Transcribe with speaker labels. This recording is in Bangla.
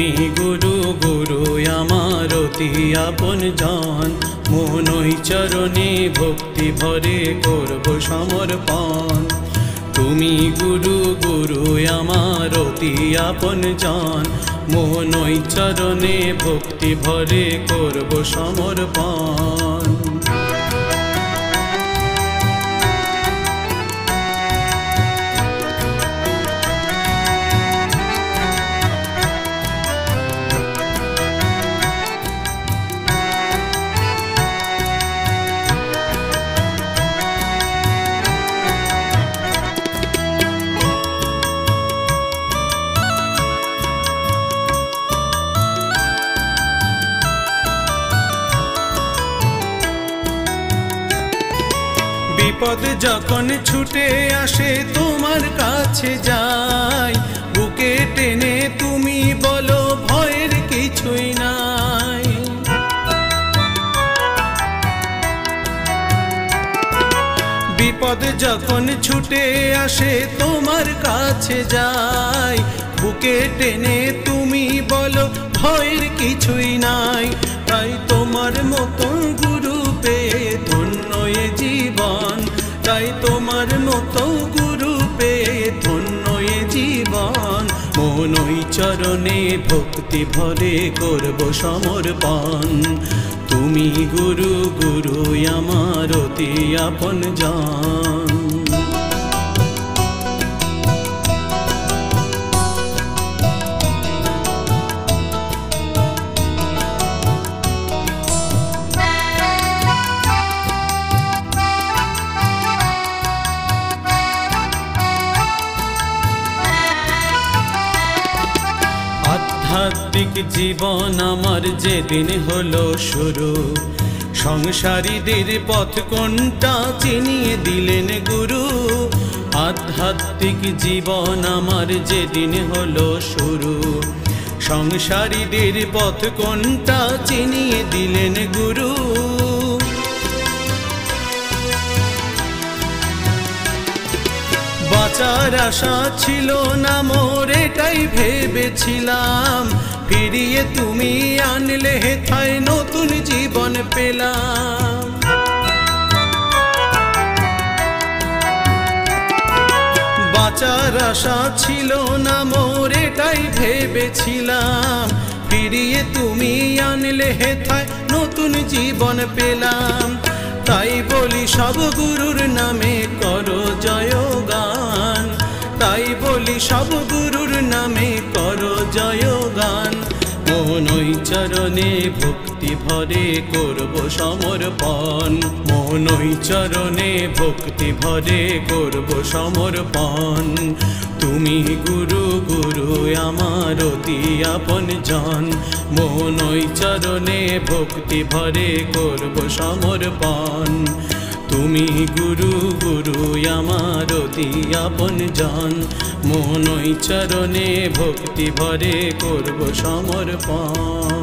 Speaker 1: তুমি গুরু গুরু আমার অতি আপন জন, মন ওই চরণে ভক্তি ভরে করব সমর্পণ। তুমি গুরু গুরু আমার অতি আপন জন, মন ওই চরণে ভক্তি ভরে করব সমর্পণ। বিপদ যখন ছুটে আসে তোমার কাছে যাই, বুকে টেনে তুমি বলো ভয়ের কিছুই নাই। বিপদ যখন ছুটে আসে তোমার কাছে যাই, বুকে টেনে তুমি বলো ভয়ের কিছুই নাই। তাই তোমার মতো গুরু পেয়ে ধন্য এ জীবন, তাই তোমার মতো গুরু পেয়ে ধন্য এ জীবন। মন ওই চরণে ভক্তি ভরে করব সমর্পণ। তুমি গুরু গুরু আমার অতি আপন জন। আধ্যাত্মিক জীবন আমার যেদিন হলো শুরু, সংসারীদের পথ কোনটা চিনিয়ে দিলেন গুরু। আধ্যাত্মিক জীবন আমার যেদিন হলো শুরু, সংসারীদের পথ কোনটা চিনিয়ে দিলেন গুরু। বাঁচার আশা ছিল না মোর, এটাই ভেবেছিলাম, ফিরিয়ে তুমি আনলে হেথায় নতুন জীবন পেলাম। বাঁচার আশা ছিল না মোর, এটাই ভেবেছিলাম, ফিরিয়ে তুমি আনলে হেথায় নতুন জীবন পেলাম। তাই বলি সব গুরুর নামে করো জয়গান, তাই বলি সব গুরুর নামে করো জয়গান। মন ওই চরণে ভক্তি ভরে করব সমর্পণ, মন ওই চরণে ভক্তি ভরে করব সমর্পণ। তুমি গুরু গুরু আমার অতি আপন জন, মন ওই চরণে ভক্তি ভরে করব সমর্পণ। তুমি গুরু গুরু আমার অতি আপন জন, মন ওই চরণে ভক্তি ভরে করব সমর্পণ।